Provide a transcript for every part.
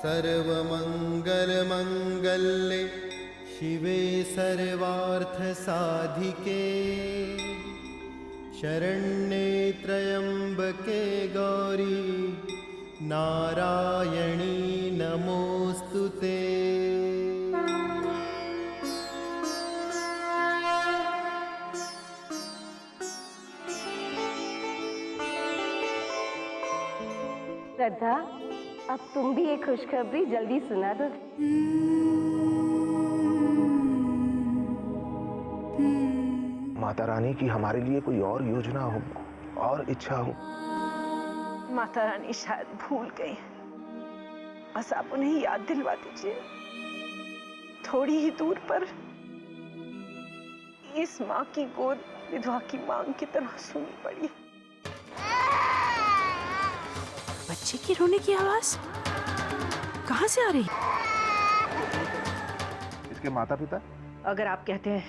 सर्वमङ्गलमङ्गल्ये शिवे सर्वार्थसाधिके शरण्ये त्र्यम्बके गौरी नारायणी नमोस्तुते। श्रद्धा, अब तुम भी एक खुशखबरी जल्दी सुना दो। माता रानी की हमारे लिए कोई और योजना हो और इच्छा हो। माता रानी शायद भूल गई, बस आप उन्हें याद दिलवा दीजिए। थोड़ी ही दूर पर इस माँ की गोद विधवा की मांग की तरह सुनी पड़ी। बच्चे की रोने की आवाज कहाँ से आ रही? इसके माता पिता? अगर आप कहते हैं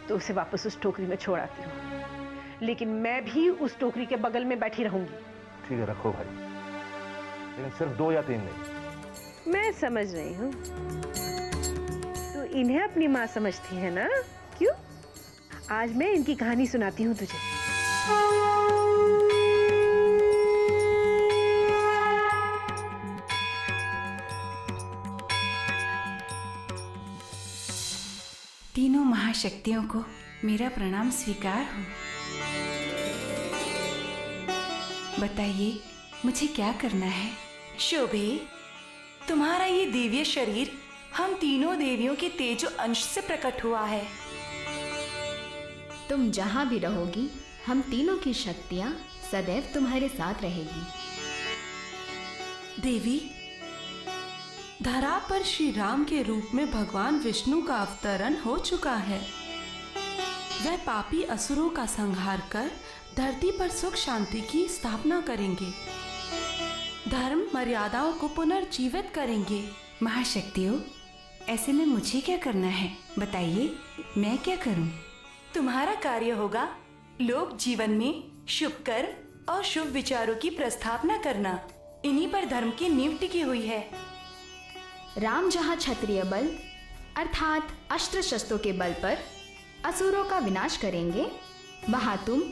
तो उसे वापस उस टोकरी में छोड़ आती हूँ, लेकिन मैं भी उस टोकरी के बगल में बैठी रहूंगी। ठीक है, रखो भाई, लेकिन सिर्फ 2 या 3 दिन। मैं समझ रही हूँ, तो इन्हें अपनी माँ समझती है ना? क्यों? आज मैं इनकी कहानी सुनाती हूँ तुझे। तीनों महाशक्तियों को मेरा प्रणाम स्वीकार हो। बताइए मुझे क्या करना है? शोभे, तुम्हारा ये दिव्य शरीर हम तीनों देवियों के तेजो अंश से प्रकट हुआ है। तुम जहाँ भी रहोगी, हम तीनों की शक्तियाँ सदैव तुम्हारे साथ रहेगी। देवी, धरा पर श्री राम के रूप में भगवान विष्णु का अवतरण हो चुका है। वह पापी असुरों का संहार कर धरती पर सुख शांति की स्थापना करेंगे, धर्म मर्यादाओं को पुनर्जीवित करेंगे। महाशक्तियों, ऐसे में मुझे क्या करना है? बताइए, मैं क्या करूं? तुम्हारा कार्य होगा लोक जीवन में शुभ कर्म और शुभ विचारों की प्रस्थापना करना। इन्हीं पर धर्म की नींव टिकी हुई है। राम जहाँ क्षत्रिय बल अर्थात अस्त्र शस्त्रों के बल पर असुरों का विनाश करेंगे, वहाँ तुम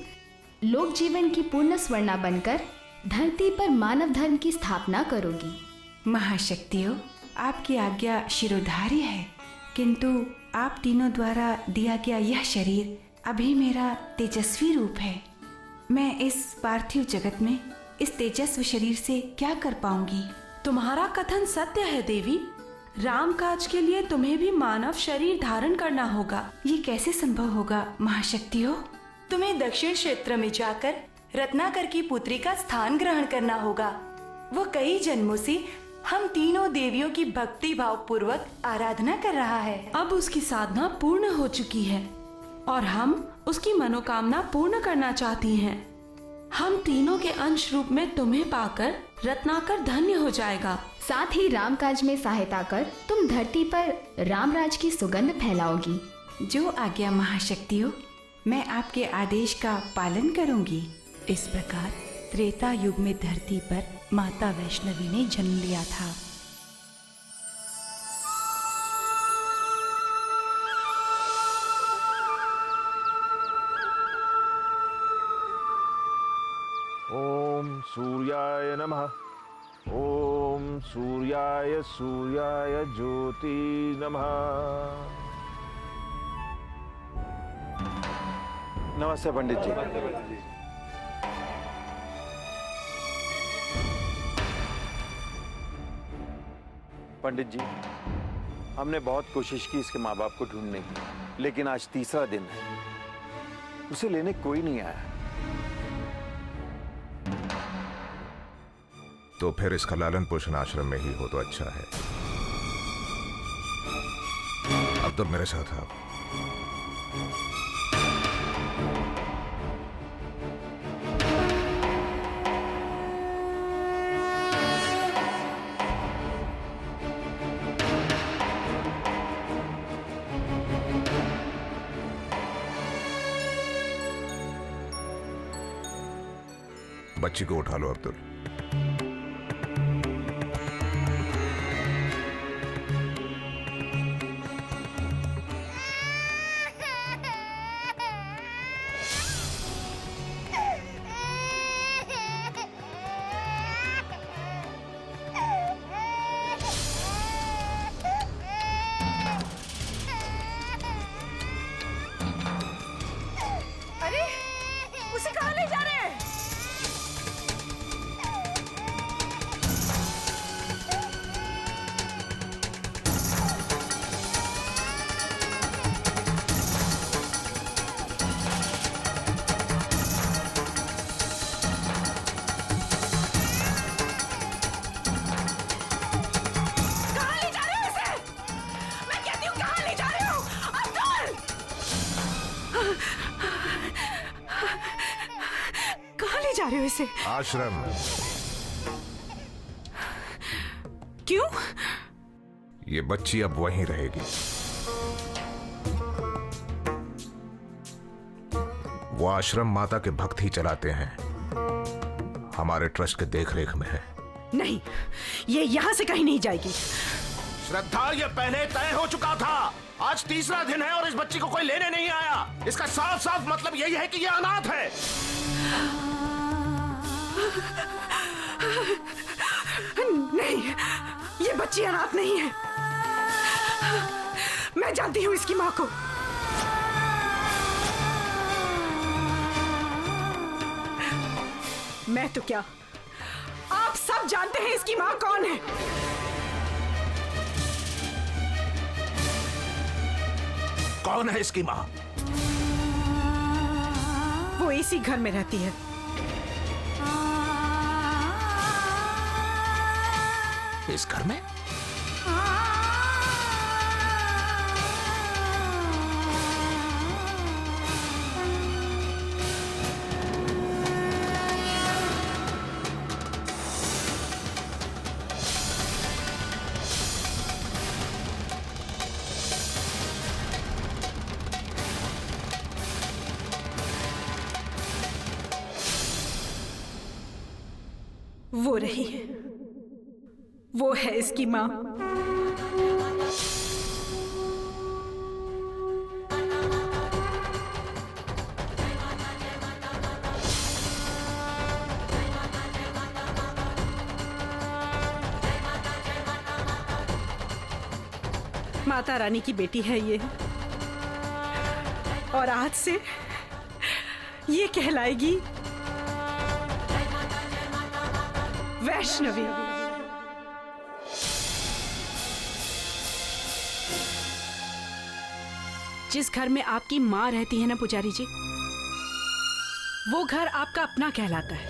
लोक जीवन की पूर्ण स्वर्णा बनकर धरती पर मानव धर्म की स्थापना करोगी। महाशक्तियों, आपकी आज्ञा शिरोधार्य है, किंतु आप तीनों द्वारा दिया गया यह शरीर अभी मेरा तेजस्वी रूप है। मैं इस पार्थिव जगत में इस तेजस्वी शरीर से क्या कर पाऊंगी? तुम्हारा कथन सत्य है देवी। राम काज के लिए तुम्हें भी मानव शरीर धारण करना होगा। ये कैसे संभव होगा महाशक्तियों? तुम्हें दक्षिण क्षेत्र में जाकर रत्नाकर की पुत्री का स्थान ग्रहण करना होगा। वो कई जन्मों से हम तीनों देवियों की भक्ति भाव पूर्वक आराधना कर रहा है। अब उसकी साधना पूर्ण हो चुकी है और हम उसकी मनोकामना पूर्ण करना चाहती हैं। हम तीनों के अंश रूप में तुम्हें पाकर रत्नाकर धन्य हो जाएगा। साथ ही राम काज में सहायता कर तुम धरती पर रामराज की सुगंध फैलाओगी। जो आज्ञा महाशक्तियों, मैं आपके आदेश का पालन करूंगी। इस प्रकार त्रेता युग में धरती पर माता वैष्णवी ने जन्म लिया था। ओम सूर्याय नमः। ओम सूर्याय सूर्याय ज्योति नमः। नमस्ते पंडित जी। पंडित जी, हमने बहुत कोशिश की इसके माँ बाप को ढूंढने की, लेकिन आज तीसरा दिन है, उसे लेने कोई नहीं आया। तो फिर इसका लालन पोषण आश्रम में ही हो तो अच्छा है। अब्दुल मेरे साथ आओ। बच्ची को उठा लो अब्दुल। ले जा रहे हो इसे? आश्रम। क्यों? ये बच्ची अब वहीं रहेगी। वो आश्रम माता के भक्त ही चलाते हैं, हमारे ट्रस्ट के देखरेख में है। नहीं, ये यहाँ से कहीं नहीं जाएगी। श्रद्धा, ये पहले तय हो चुका था। आज तीसरा दिन है और इस बच्ची को कोई लेने नहीं आया। इसका साफ साफ मतलब यही है कि ये अनाथ है। नहीं, ये बच्ची अनाथ नहीं है। मैं जानती हूँ इसकी माँ को। मैं तो क्या, आप सब जानते हैं इसकी माँ कौन है। कौन है इसकी माँ? वो इसी घर में रहती है। इस घर में? वो रही है, वो है इसकी माँ। माता रानी की बेटी है ये, और आज से ये कहलाएगी वैष्णवी। जिस घर में आपकी माँ रहती है ना पुजारी जी, वो घर आपका अपना कहलाता है।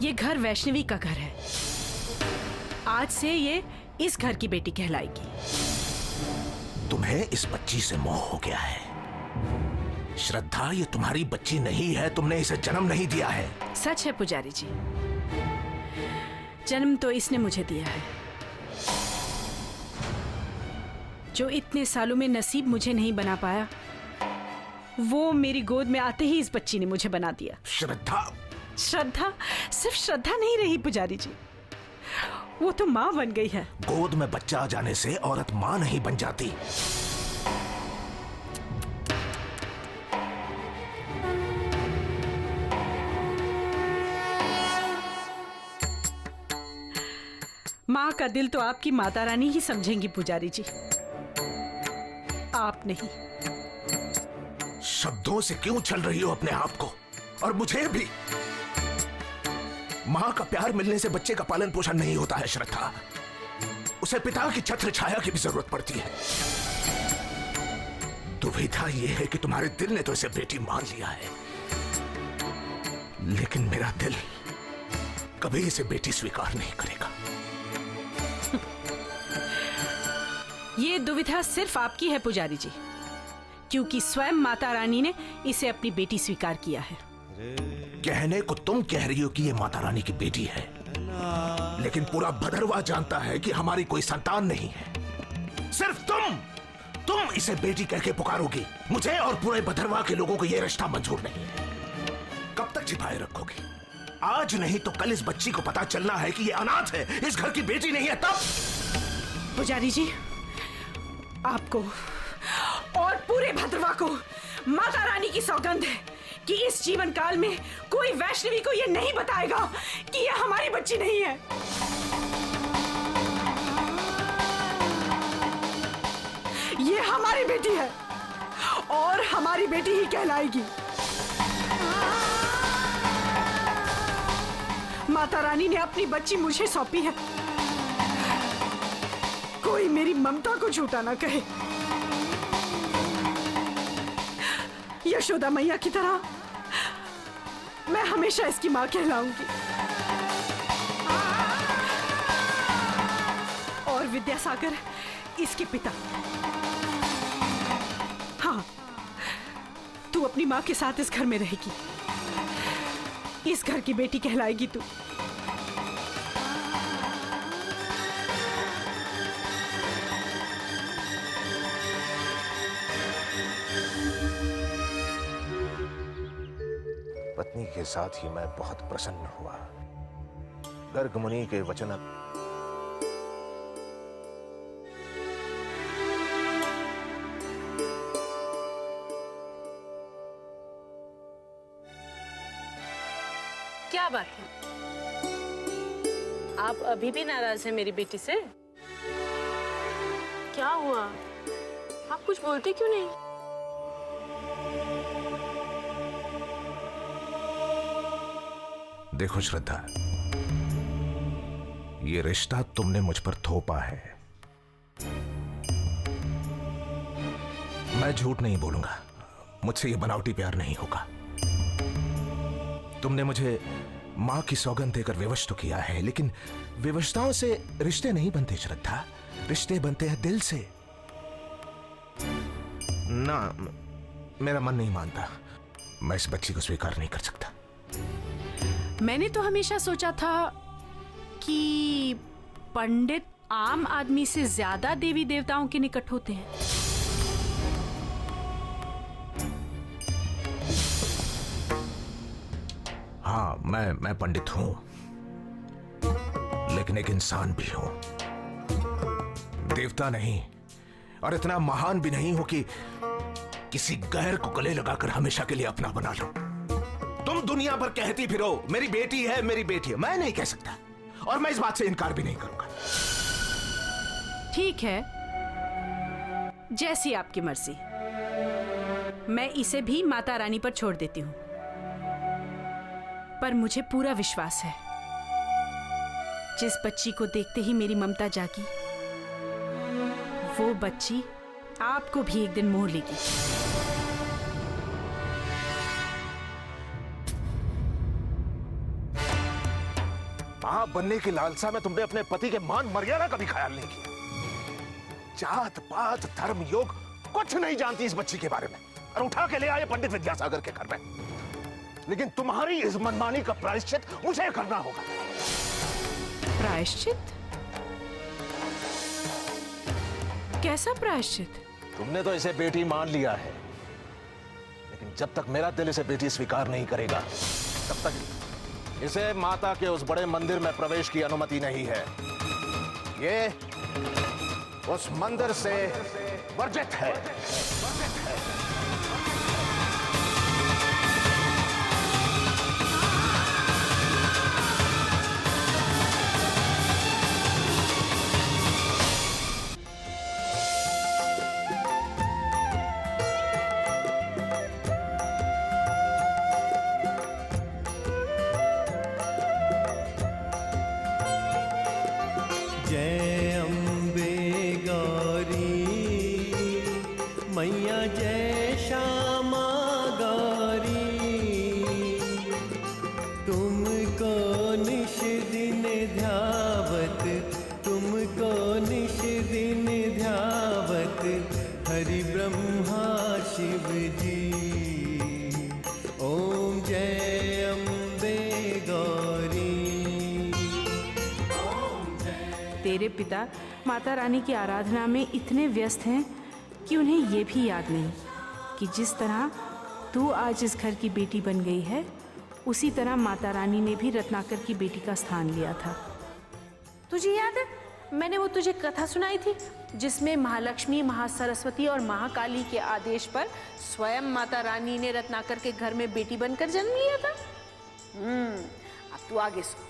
ये घर वैष्णवी का घर है। आज से ये इस घर की बेटी कहलाएगी। तुम्हें इस बच्ची से मोह हो गया है। श्रद्धा, ये तुम्हारी बच्ची नहीं है। तुमने इसे जन्म नहीं दिया है। सच है पुजारी जी, जन्म तो इसने मुझे दिया है। जो इतने सालों में नसीब मुझे नहीं बना पाया, वो मेरी गोद में आते ही इस बच्ची ने मुझे बना दिया। श्रद्धा, श्रद्धा सिर्फ श्रद्धा नहीं रही पुजारी जी, वो तो माँ बन गई है। गोद में बच्चा आ जाने से औरत माँ नहीं बन जाती। माँ का दिल तो आपकी माता रानी ही समझेंगी पुजारी जी, आप नहीं। शब्दों से क्यों छल रही हो अपने आप को, और मुझे भी? माँ का प्यार मिलने से बच्चे का पालन पोषण नहीं होता है श्रद्धा। उसे पिता की छत्र छाया की भी जरूरत पड़ती है। दुविधा यह है कि तुम्हारे दिल ने तो इसे बेटी मान लिया है, लेकिन मेरा दिल कभी इसे बेटी स्वीकार नहीं करेगा। ये दुविधा सिर्फ आपकी है पुजारी जी, क्योंकि स्वयं माता रानी ने इसे अपनी बेटी स्वीकार किया है। कहने को तुम कह रही हो कि ये माता रानी की बेटी है, लेकिन पूरा भदरवा जानता है कि हमारी कोई संतान नहीं है। सिर्फ तुम इसे बेटी कह के पुकारोगी। मुझे और पूरे भदरवा के लोगों को यह रिश्ता मंजूर नहीं है। कब तक छिपाए रखोगी? आज नहीं तो कल इस बच्ची को पता चलना है कि ये अनाथ है, इस घर की बेटी नहीं है। तब पुजारी जी, आपको और पूरे भद्रवा को माता रानी की सौगंध है कि इस जीवन काल में कोई वैष्णवी को यह नहीं बताएगा कि यह हमारी बच्ची नहीं है। ये हमारी बेटी है और हमारी बेटी ही कहलाएगी। माता रानी ने अपनी बच्ची मुझे सौंपी है। कोई मेरी ममता को झूठा ना कहे। यशोदा मैया की तरह मैं हमेशा इसकी मां कहलाऊंगी। और विद्यासागर इसके पिता। हाँ, तू अपनी मां के साथ इस घर में रहेगी। इस घर की बेटी कहलाएगी तू। पत्नी के साथ ही मैं बहुत प्रसन्न हुआ। गर्ग मुनि के वचन क्या बात है? आप अभी भी नाराज हैं मेरी बेटी से? क्या हुआ? आप कुछ बोलते क्यों नहीं? देखो श्रद्धा, ये रिश्ता तुमने मुझ पर थोपा है। मैं झूठ नहीं बोलूंगा, मुझसे ये बनावटी प्यार नहीं होगा। तुमने मुझे मां की सौगंध देकर विवश तो किया है, लेकिन विवशताओं से रिश्ते नहीं बनते श्रद्धा, रिश्ते बनते हैं दिल से। ना, मेरा मन नहीं मानता, मैं इस बच्ची को स्वीकार नहीं कर सकता। मैंने तो हमेशा सोचा था कि पंडित आम आदमी से ज्यादा देवी देवताओं के निकट होते हैं। हाँ, मैं पंडित हूं, लेकिन एक इंसान भी हूं। देवता नहीं, और इतना महान भी नहीं हूं कि किसी गैर को गले लगाकर हमेशा के लिए अपना बना लूं। तुम दुनिया भर कहती फिरो मेरी बेटी है, मेरी बेटी है, मैं नहीं कह सकता, और मैं इस बात से इनकार भी नहीं करूंगा। ठीक है, जैसी आपकी मर्जी। मैं इसे भी माता रानी पर छोड़ देती हूं, पर मुझे पूरा विश्वास है जिस बच्ची को देखते ही मेरी ममता जागी, वो बच्ची आपको भी एक दिन मोह लेगी। मां बनने की लालसा में तुमने अपने पति के मान मर्यादा का भी ख्याल नहीं किया। जात पात धर्म योग कुछ नहीं जानती इस बच्ची के बारे में, और उठा के ले आए पंडित विद्यासागर के घर में। लेकिन तुम्हारी इस मनमानी का प्रायश्चित मुझे करना होगा। प्रायश्चित? कैसा प्रायश्चित? तुमने तो इसे बेटी मान लिया है, लेकिन जब तक मेरा दिल इसे बेटी स्वीकार नहीं करेगा, तब तक इसे माता के उस बड़े मंदिर में प्रवेश की अनुमति नहीं है। ये उस मंदिर से वर्जित है। जय अम्बे गौरी मैया, जय श्यामा गौरी। तुमको निश दिन ध्यावत, तुमको निश दिन ध्यावत, हरि ब्रह्मा शिव जी। ओम जय अम्बे गौरी। तेरे पिता माता रानी की आराधना में इतने व्यस्त हैं कि उन्हें यह भी याद नहीं कि जिस तरह तू आज इस घर की बेटी बन गई है, उसी तरह माता रानी ने भी रत्नाकर की बेटी का स्थान लिया था। तुझे याद है, मैंने वो तुझे कथा सुनाई थी जिसमें महालक्ष्मी, महासरस्वती और महाकाली के आदेश पर स्वयं माता रानी ने रत्नाकर के घर में बेटी बनकर जन्म लिया था। अब तू आगे सुन।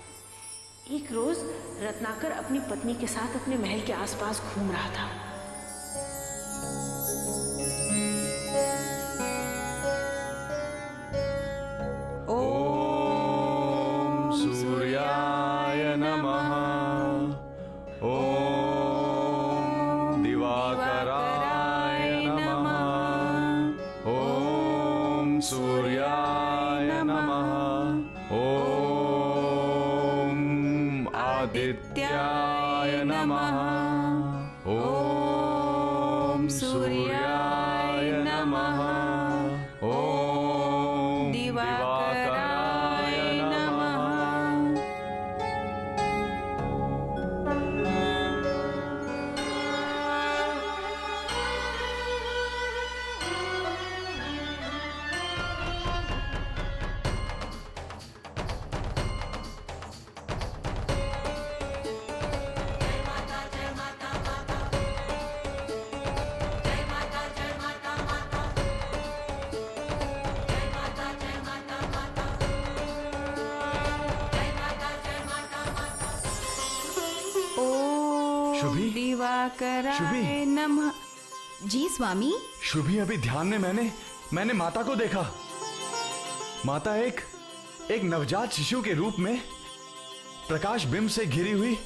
एक रोज रत्नाकर अपनी पत्नी के साथ अपने महल के आसपास घूम रहा था। ओम सूर्याय नमः। ओम दिवाकराय नमः। ओम सूर्याय नमः। ओम आदित्याय नमः। ओम सूर्याय नमः। ओम दिवाकराय नमः। शुभी? दिवाकराय नमः। जी स्वामी। शुभी, अभी ध्यान में मैंने माता को देखा। माता एक नवजात शिशु के रूप में प्रकाश बिंब से घिरी हुई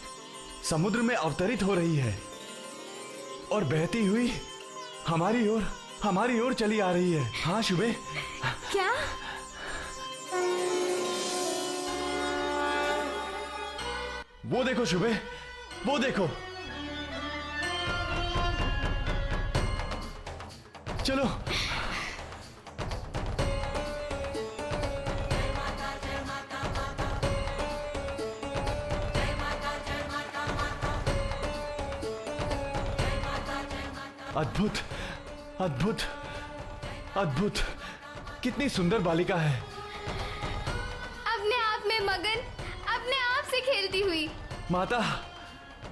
समुद्र में अवतरित हो रही है और बहती हुई हमारी ओर चली आ रही है। हाँ शुभे। क्या? वो देखो शुभे, वो देखो। चलो। अद्भुत, अद्भुत, अद्भुत। कितनी सुंदर बालिका है। अपने आप में मगन, अपने आप से खेलती हुई। माता,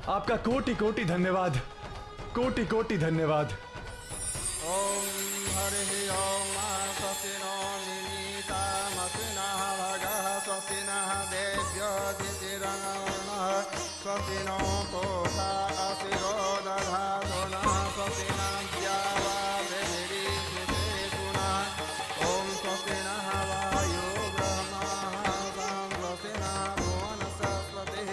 आपका कोटि कोटि धन्यवाद, कोटि कोटि धन्यवाद। ओम हरि ओम स्वस्ति नो मिलितामस्मिनः भगः स्वस्ति नः देव्यो दितिरङ्गः स्वस्ति नो पूषा असिरो दधातु नः स्वस्ति नः द्यावा वृद्धिरिषुते पुनः ओम स्वस्ति नः वायो ब्रह्मः स्वस्ति नः भुवन सरस्वतिः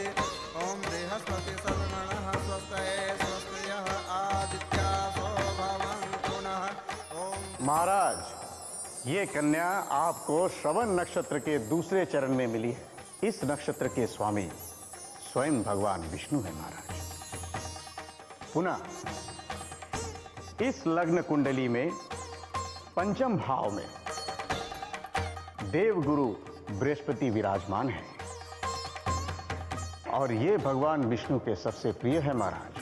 ओम बृहस्पति सद्गणः स्वस्तये स्वस्तियः आदित्यासो भवन्तु नः ओम। महाराज, ये कन्या आपको श्रवण नक्षत्र के दूसरे चरण में मिली है। इस नक्षत्र के स्वामी स्वयं भगवान विष्णु है महाराज। पुनः इस लग्न कुंडली में पंचम भाव में देवगुरु बृहस्पति विराजमान है और ये भगवान विष्णु के सबसे प्रिय है महाराज।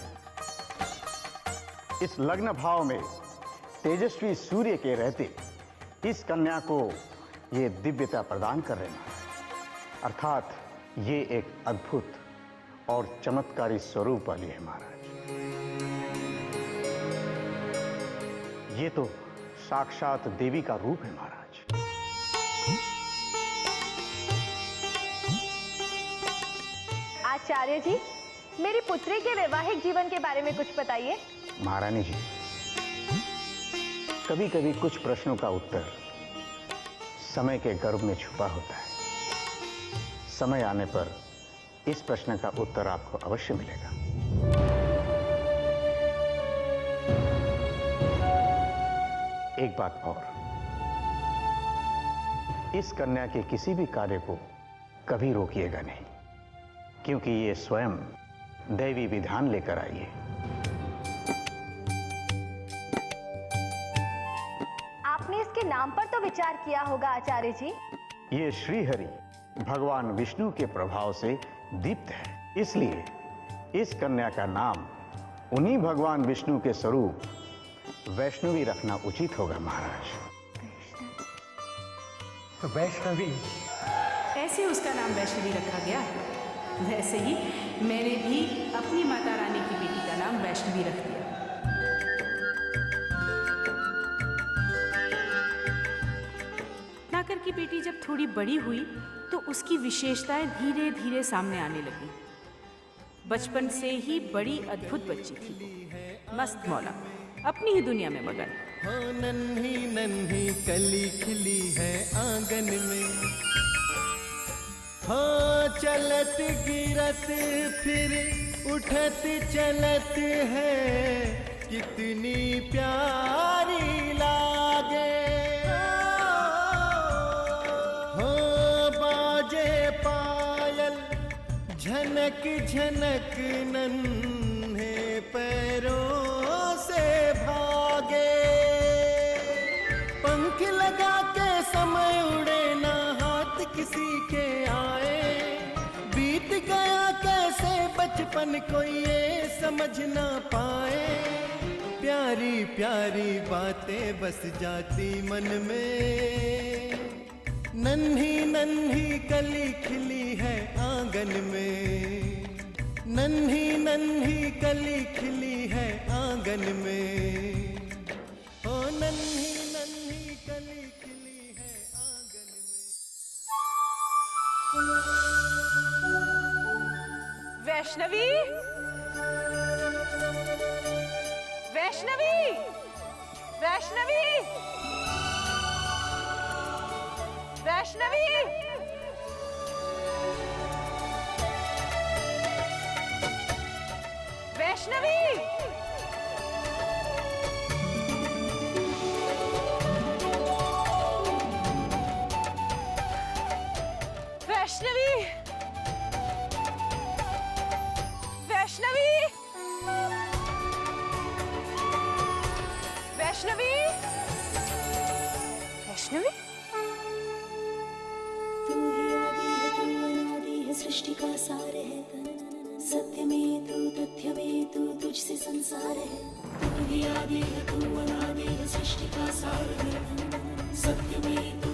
इस लग्न भाव में तेजस्वी सूर्य के रहते इस कन्या को ये दिव्यता प्रदान कर रहे हैं, अर्थात ये एक अद्भुत और चमत्कारी स्वरूप वाली है महाराज। ये तो साक्षात देवी का रूप है महाराज। आचार्य जी, मेरी पुत्री के वैवाहिक जीवन के बारे में कुछ बताइए। महारानी जी, कभी कभी कुछ प्रश्नों का उत्तर समय के गर्भ में छुपा होता है। समय आने पर इस प्रश्न का उत्तर आपको अवश्य मिलेगा। एक बात और, इस कन्या के किसी भी कार्य को कभी रोकिएगा नहीं, क्योंकि ये स्वयं दैवी विधान लेकर आई है। आपने इसके नाम पर तो विचार किया होगा आचार्य जी। ये श्रीहरि भगवान विष्णु के प्रभाव से दीप्त है, इसलिए इस कन्या का नाम उन्हीं भगवान विष्णु के स्वरूप वैष्णवी रखना उचित होगा महाराज। तो वैष्णवी, ऐसे उसका नाम वैष्णवी रखा गया। वैसे ही मैंने भी अपनी माता रानी की बेटी का नाम वैष्णवी रख दिया। रत्नाकर की बेटी जब थोड़ी बड़ी हुई तो उसकी विशेषताएं धीरे धीरे सामने आने लगी। बचपन से ही बड़ी अद्भुत बच्ची थी, मस्त मौला, अपनी ही दुनिया में मगन। हो नन्ही नन्ही कली खिली है आंगन में, हो चलत गिरत फिर उठत चलत है, कितनी प्यारी लागे। हो बाजे पायल झनक झनक नन्हे पैरों से भागे। पंख लगा के समय उड़े ना हाथ किसी के आए, बीत गया कैसे बचपन कोई ये समझ ना पाए। प्यारी प्यारी बातें बस जाती मन में, नन्ही नन्ही कली खिली है आंगन में, नन्ही नन्ही कली खिली है आंगन में। ओ नन्ही नन्ही कली खिली है आंगन में। वैष्णवी, वैष्णवी, वैष्णवी, वैष्णवी, वैष्णवी, वैष्णवी, वैष्णवी, वैष्णवी, वैष्णवी। तू ही आदि है, तू अनादि है, सृष्टि का सार है। सत्य में तू, तथ्य में तू, तुझसे संसार है। तू ही आदि है, तू अनादि है, सृष्टि का सार है। सत्य में तू,